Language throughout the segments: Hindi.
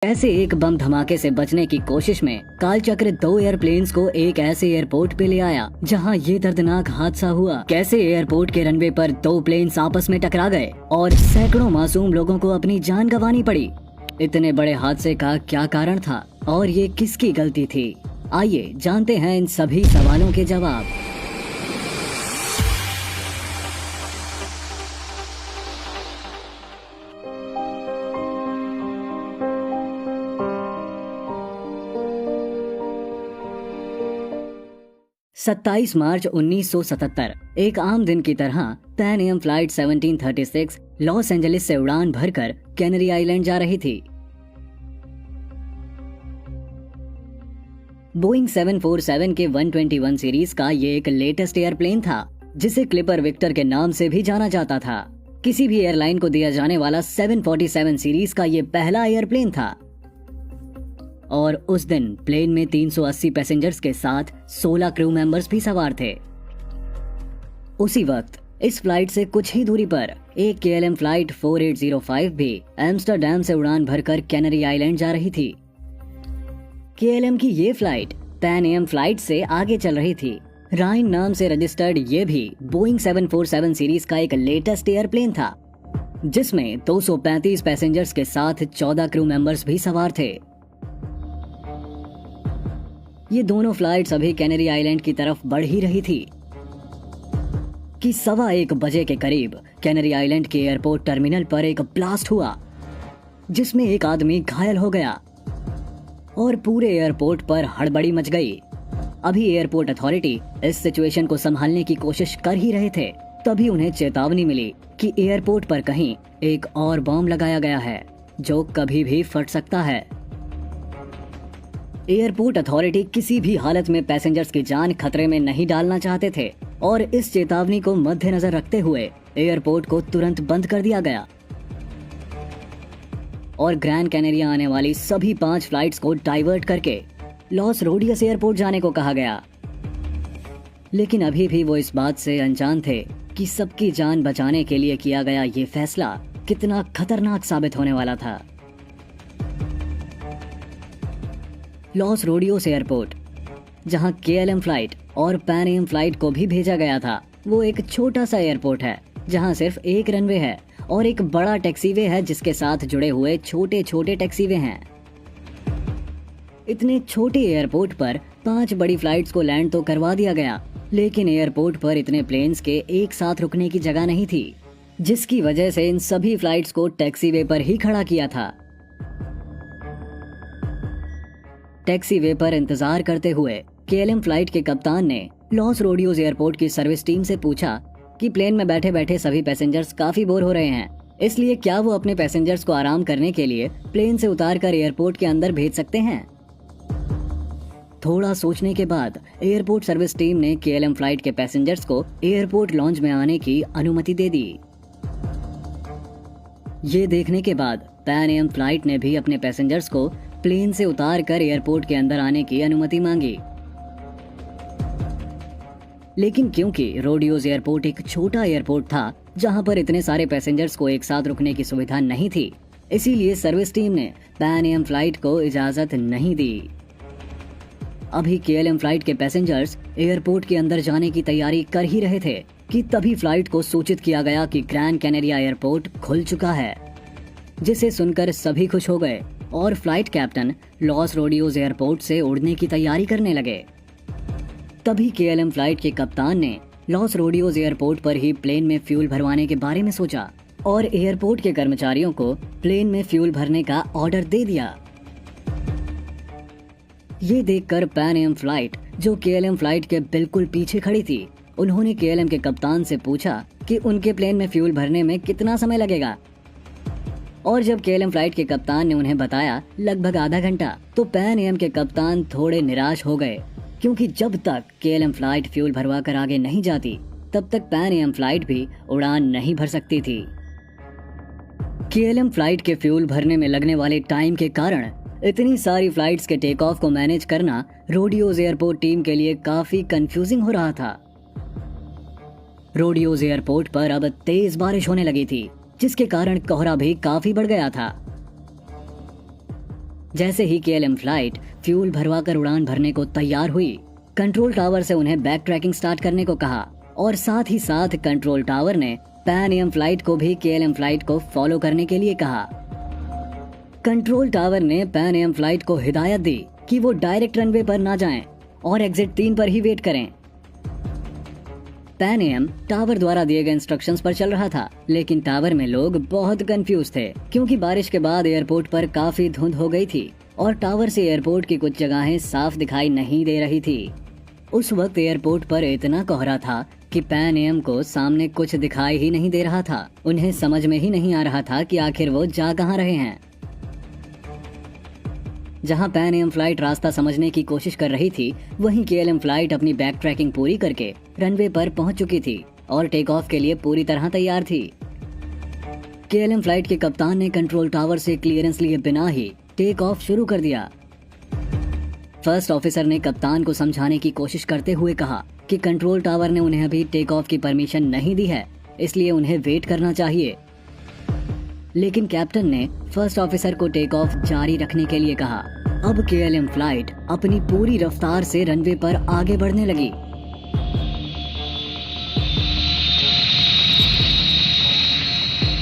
ऐसे एक बम धमाके से बचने की कोशिश में कालचक्र 2 एयरप्लेन्स को एक ऐसे एयरपोर्ट पे ले आया जहां ये दर्दनाक हादसा हुआ। कैसे एयरपोर्ट के रनवे पर 2 प्लेन्स आपस में टकरा गए और सैकड़ों मासूम लोगों को अपनी जान गंवानी पड़ी। इतने बड़े हादसे का क्या कारण था और ये किसकी गलती थी? आइए जानते हैं इन सभी सवालों के जवाब। सत्ताईस मार्च 1977 एक आम दिन की तरह Pan Am flight 1736 Los Angeles से उड़ान भरकर कैनरी आइलैंड जा रही थी। बोइंग 747 के 121 सीरीज का ये एक लेटेस्ट एयरप्लेन था जिसे क्लिपर विक्टर के नाम से भी जाना जाता था। किसी भी एयरलाइन को दिया जाने वाला 747 सीरीज का ये पहला एयरप्लेन था और उस दिन प्लेन में 380 पैसेंजर्स के साथ 16 क्रू मेंबर्स भी सवार थे। उसी वक्त इस फ्लाइट से कुछ ही दूरी पर एक KLM फ्लाइट 4805 भी एम्स्टर्डम से उड़ान भरकर कैनरी आइलैंड जा रही थी। KLM की ये फ्लाइट पैन एम फ्लाइट से आगे चल रही थी। राइन नाम से रजिस्टर्ड ये भी बोइंग 747 सीरीज का एक लेटेस्ट एयरप्लेन था जिसमें 235 पैसेंजर्स के साथ 14 क्रू मेंबर्स भी सवार थे। ये दोनों फ्लाइट्स अभी कैनरी आइलैंड की तरफ बढ़ ही रही थी कि 1:15 बजे के करीब कैनरी आइलैंड के एयरपोर्ट टर्मिनल पर एक ब्लास्ट हुआ जिसमें एक आदमी घायल हो गया और पूरे एयरपोर्ट पर हड़बड़ी मच गई। अभी एयरपोर्ट अथॉरिटी इस सिचुएशन को संभालने की कोशिश कर ही रहे थे, तभी उन्हें चेतावनी मिली कि एयरपोर्ट पर कहीं एक और बॉम्ब लगाया गया है जो कभी भी फट सकता है। एयरपोर्ट अथॉरिटी किसी भी हालत में पैसेंजर्स की जान खतरे में नहीं डालना चाहते थे और इस चेतावनी को मद्देनजर रखते हुए एयरपोर्ट को तुरंत बंद कर दिया गया और ग्रैंड कैनेरिया आने वाली सभी 5 फ्लाइट्स को डाइवर्ट करके लॉस रोडियस एयरपोर्ट जाने को कहा गया। लेकिन अभी भी वो इस बात से अनजान थे कि सबकी जान बचाने के लिए किया गया ये फैसला कितना खतरनाक साबित होने वाला था। लॉस रोडियोस एयरपोर्ट, जहां KLM फ्लाइट और पैन एम फ्लाइट को भी भेजा गया था, वो एक छोटा सा एयरपोर्ट है जहां सिर्फ एक रनवे है और एक बड़ा टैक्सीवे है जिसके साथ जुड़े हुए छोटे छोटे टैक्सीवे हैं। इतने छोटे एयरपोर्ट पर 5 बड़ी फ्लाइट्स को लैंड तो करवा दिया गया, लेकिन एयरपोर्ट पर इतने प्लेन्स के एक साथ रुकने की जगह नहीं थी, जिसकी वजह से इन सभी फ्लाइट्स को टैक्सीवे पर ही खड़ा किया था। टैक्सीवे पर इंतजार करते हुए KLM फ्लाइट के कप्तान ने लॉस रोडियोस एयरपोर्ट की सर्विस टीम से पूछा कि प्लेन में बैठे बैठे सभी पैसेंजर्स काफी बोर हो रहे हैं, इसलिए क्या वो अपने पैसेंजर्स को आराम करने के लिए प्लेन से उतारकर एयरपोर्ट के अंदर भेज सकते हैं। थोड़ा सोचने के बाद एयरपोर्ट सर्विस टीम ने KLM फ्लाइट के पैसेंजर्स को एयरपोर्ट लॉन्ज में आने की अनुमति दे दी। ये देखने के बाद पैन एम फ्लाइट ने भी अपने पैसेंजर्स को प्लेन से उतारकर एयरपोर्ट के अंदर आने की अनुमति मांगी, लेकिन क्योंकि रोडियोस एयरपोर्ट एक छोटा एयरपोर्ट था जहां पर इतने सारे पैसेंजर्स को एक साथ रुकने की सुविधा नहीं थी, इसीलिए सर्विस टीम ने पैन एम फ्लाइट को इजाजत नहीं दी। अभी KLM फ्लाइट के पैसेंजर्स एयरपोर्ट के अंदर जाने की तैयारी कर ही रहे थे कि तभी फ्लाइट को सूचित किया गया कि ग्रैंड कैनेरिया एयरपोर्ट खुल चुका है, जिसे सुनकर सभी खुश हो गए और फ्लाइट कैप्टन लॉस रोडियोस एयरपोर्ट से उड़ने की तैयारी करने लगे। तभी KLM फ्लाइट के कप्तान ने लॉस रोडियोस एयरपोर्ट पर ही प्लेन में फ्यूल भरवाने के बारे में सोचा और एयरपोर्ट के कर्मचारियों को प्लेन में फ्यूल भरने का ऑर्डर दे दिया। ये देखकर पैन एम फ्लाइट, जो KLM फ्लाइट के बिल्कुल पीछे खड़ी थी, उन्होंने KLM के कप्तान से पूछा कि उनके प्लेन में फ्यूल भरने में कितना समय लगेगा। और जब KLM फ्लाइट के कप्तान ने उन्हें बताया लगभग आधा घंटा, तो पैन एम के कप्तान थोड़े निराश हो गए, क्योंकि जब तक KLM फ्लाइट फ्यूल भरवा कर आगे नहीं जाती तब तक पैन एम फ्लाइट भी उड़ान नहीं भर सकती थी। KLM फ्लाइट के फ्यूल भरने में लगने वाले टाइम के कारण इतनी सारी फ्लाइट्स के टेक ऑफ को मैनेज करना रोडियोस एयरपोर्ट टीम के लिए काफी कंफ्यूजिंग हो रहा था। रोडियोस एयरपोर्ट पर अब तेज बारिश होने लगी थी, जिसके कारण कोहरा भी काफी बढ़ गया था। जैसे ही KLM फ्लाइट फ्यूल भरवाकर उड़ान भरने को तैयार हुई, कंट्रोल टावर से उन्हें बैक ट्रैकिंग स्टार्ट करने को कहा और साथ ही साथ कंट्रोल टावर ने पैन एम फ्लाइट को भी KLM फ्लाइट को फॉलो करने के लिए कहा। कंट्रोल टावर ने पैन एम फ्लाइट को हिदायत दी कि वो डायरेक्ट रनवे पर ना जाएं और एग्जिट 3 पर ही वेट करें। पैन एम टावर द्वारा दिए गए इंस्ट्रक्शंस पर चल रहा था, लेकिन टावर में लोग बहुत कंफ्यूज थे क्योंकि बारिश के बाद एयरपोर्ट पर काफी धुंध हो गई थी और टावर से एयरपोर्ट की कुछ जगहें साफ दिखाई नहीं दे रही थी। उस वक्त एयरपोर्ट पर इतना कोहरा था कि पैन एम को सामने कुछ दिखाई ही नहीं दे रहा था। उन्हें समझ में ही नहीं आ रहा था कि आखिर वो जा कहाँ रहे हैं। जहां पैन एम फ्लाइट रास्ता समझने की कोशिश कर रही थी, वहीं KLM फ्लाइट अपनी बैक ट्रैकिंग पूरी करके रनवे पर पहुंच चुकी थी और टेक ऑफ के लिए पूरी तरह तैयार थी। KLM फ्लाइट के कप्तान ने कंट्रोल टावर से क्लियरेंस लिए बिना ही टेक ऑफ शुरू कर दिया। फर्स्ट ऑफिसर ने कप्तान को समझाने की कोशिश करते हुए कहा कि कंट्रोल टावर ने उन्हें अभी टेक ऑफ की परमिशन नहीं दी है, इसलिए उन्हें वेट करना चाहिए। लेकिन कैप्टन ने फर्स्ट ऑफिसर को टेक ऑफ जारी रखने के लिए कहा। अब KLM फ्लाइट अपनी पूरी रफ्तार से रनवे पर आगे बढ़ने लगी।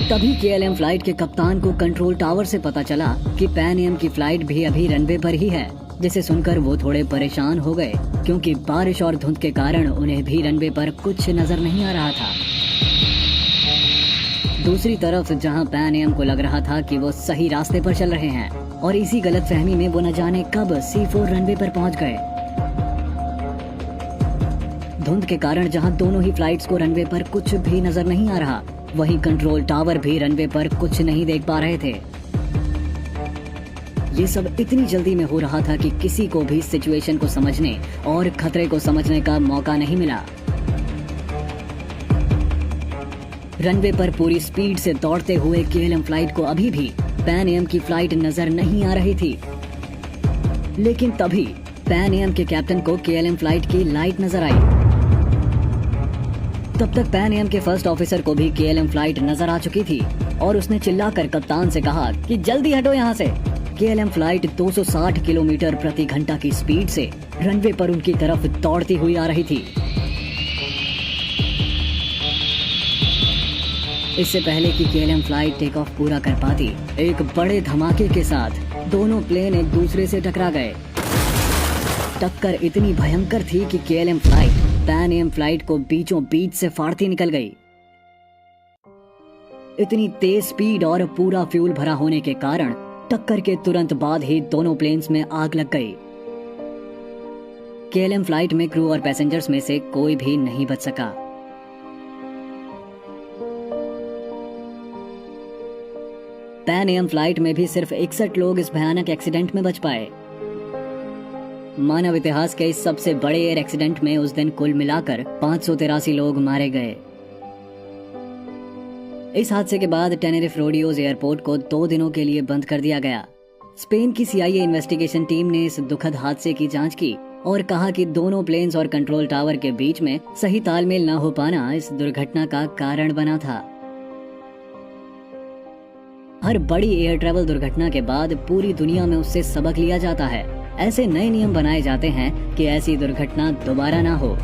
तभी KLM फ्लाइट के कप्तान को कंट्रोल टावर से पता चला कि पैन एम की फ्लाइट भी अभी रनवे पर ही है, जिसे सुनकर वो थोड़े परेशान हो गए क्योंकि बारिश और धुंध के कारण उन्हें भी रनवे पर कुछ नजर नहीं आ रहा था। दूसरी तरफ जहां पैन एम को लग रहा था कि वो सही रास्ते पर चल रहे हैं और इसी गलतफहमी में वो न जाने कब C4 रनवे पर पहुंच गए। धुंध के कारण जहां दोनों ही फ्लाइट्स को रनवे पर कुछ भी नजर नहीं आ रहा, वहीं कंट्रोल टावर भी रनवे पर कुछ नहीं देख पा रहे थे। ये सब इतनी जल्दी में हो रहा था कि किसी को भी सिचुएशन को समझने और खतरे को समझने का मौका नहीं मिला। रनवे पर पूरी स्पीड से दौड़ते हुए KLM फ्लाइट को अभी भी पैन एम की फ्लाइट नजर नहीं आ रही थी। लेकिन तभी पैन एम के कैप्टन को KLM फ्लाइट की लाइट नजर आई। तब तक पैन एम के फर्स्ट ऑफिसर को भी KLM फ्लाइट नजर आ चुकी थी और उसने चिल्लाकर कप्तान से कहा कि जल्दी हटो यहाँ से। KLM फ्लाइट 260 किलोमीटर प्रति घंटा की स्पीड से रनवे पर उनकी तरफ दौड़ती हुई आ रही थी। इससे पहले कि KLM फ्लाइट टेक ऑफ पूरा कर पाती, एक बड़े धमाके के साथ दोनों प्लेन एक दूसरे से टकरा गए। टक्कर इतनी भयंकर थी कि KLM flight Pan Am flight को बीचों बीच से फाड़ती निकल गई। इतनी तेज स्पीड और पूरा फ्यूल भरा होने के कारण टक्कर के तुरंत बाद ही दोनों प्लेन्स में आग लग गई। KLM फ्लाइट में क्रू और पैसेंजर्स में से कोई भी नहीं बच सका। पैन एम फ्लाइट में भी सिर्फ 61 लोग इस भयानक एक्सीडेंट में बच पाए। मानव इतिहास के इस सबसे बड़े एयर एक्सीडेंट में उस दिन कुल मिलाकर 583 लोग मारे गए। इस हादसे के बाद टेनेरिफ रोडियोज एयरपोर्ट को 2 दिनों के लिए बंद कर दिया गया। स्पेन की CIA इन्वेस्टिगेशन टीम ने इस दुखद हादसे की जांच की और कहा कि दोनों प्लेन्स और कंट्रोल टावर के बीच में सही तालमेल न हो पाना इस दुर्घटना का कारण बना था। हर बड़ी एयर ट्रैवल दुर्घटना के बाद पूरी दुनिया में उससे सबक लिया जाता है। ऐसे नए नियम बनाए जाते हैं कि ऐसी दुर्घटना दोबारा ना हो।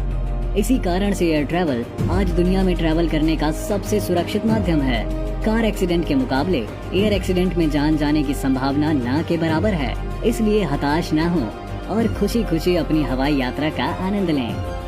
इसी कारण से एयर ट्रैवल आज दुनिया में ट्रैवल करने का सबसे सुरक्षित माध्यम है। कार एक्सीडेंट के मुकाबले एयर एक्सीडेंट में जान जाने की संभावना ना के बराबर है। इसलिए हताश ना हो और खुशी खुशी अपनी हवाई यात्रा का आनंद लें।